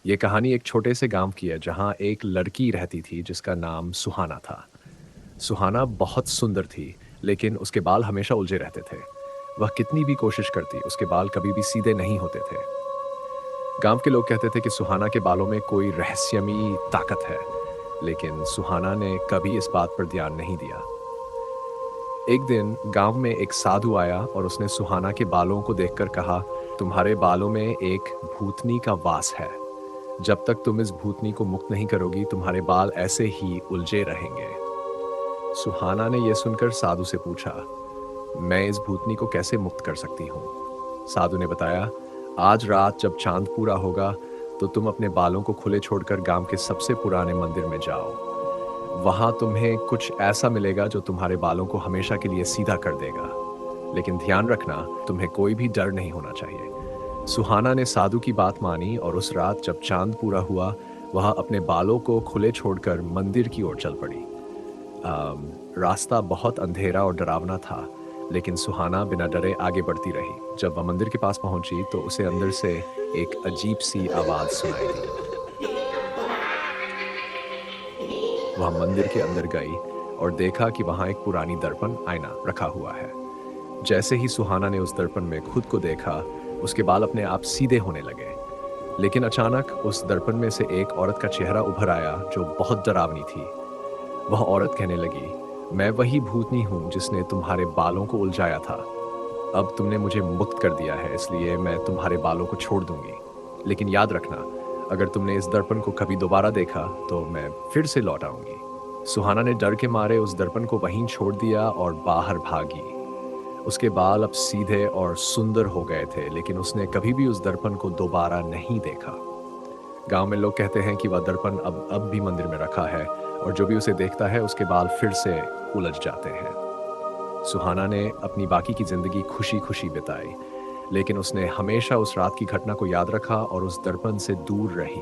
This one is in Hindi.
ये कहानी एक छोटे से गांव की है जहां एक लड़की रहती थी जिसका नाम सुहाना था। सुहाना बहुत सुंदर थी, लेकिन उसके बाल हमेशा उलझे रहते थे। वह कितनी भी कोशिश करती, उसके बाल कभी भी सीधे नहीं होते थे। गांव के लोग कहते थे कि सुहाना के बालों में कोई रहस्यमयी ताकत है, लेकिन सुहाना ने कभी इस बात पर ध्यान नहीं दिया। एक दिन गांव में एक साधु आया और उसने सुहाना के बालों को देखकर कहा, तुम्हारे बालों में एक भूतनी का वास है। जब तक तुम इस भूतनी को मुक्त नहीं करोगी, तुम्हारे बाल ऐसे ही उलझे रहेंगे। सुहाना ने यह सुनकर साधु से पूछा, मैं इस भूतनी को कैसे मुक्त कर सकती हूँ? साधु ने बताया, आज रात जब चांद पूरा होगा, तो तुम अपने बालों को खुले छोड़कर गांव के सबसे पुराने मंदिर में जाओ। वहां तुम्हें कुछ ऐसा मिलेगा जो तुम्हारे बालों को हमेशा के लिए सीधा कर देगा। लेकिन ध्यान रखना, तुम्हें कोई भी डर नहीं होना चाहिए। सुहाना ने साधु की बात मानी और उस रात जब चांद पूरा हुआ, वह अपने बालों को खुले छोड़कर मंदिर की ओर चल पड़ी। रास्ता बहुत अंधेरा और डरावना था, लेकिन सुहाना बिना डरे आगे बढ़ती रही। जब वह मंदिर के पास पहुंची, तो उसे अंदर से एक अजीब सी आवाज सुनाई दी। वह मंदिर के अंदर गई और देखा कि वहां एक पुरानी दर्पण आईना रखा हुआ है। जैसे ही सुहाना ने उस दर्पण में खुद को देखा, उसके बाल अपने आप सीधे होने लगे। लेकिन अचानक उस दर्पण में से एक औरत का चेहरा उभर आया जो बहुत डरावनी थी। वह औरत कहने लगी, मैं वही भूतनी हूं जिसने तुम्हारे बालों को उलझाया था। अब तुमने मुझे मुक्त कर दिया है, इसलिए मैं तुम्हारे बालों को छोड़ दूंगी। लेकिन याद रखना, अगर तुमने इस दर्पण को कभी दोबारा देखा, तो मैं फिर से लौट आऊंगी। सुहाना ने डर के मारे उस दर्पण को वहीं छोड़ दिया और बाहर भागी। उसके बाल अब सीधे और सुंदर हो गए थे, लेकिन उसने कभी भी उस दर्पण को दोबारा नहीं देखा। गांव में लोग कहते हैं कि वह दर्पण अब भी मंदिर में रखा है, और जो भी उसे देखता है उसके बाल फिर से उलझ जाते हैं। सुहाना ने अपनी बाकी की जिंदगी खुशी खुशी बिताई, लेकिन उसने हमेशा उस रात की घटना को याद रखा और उस दर्पण से दूर रही।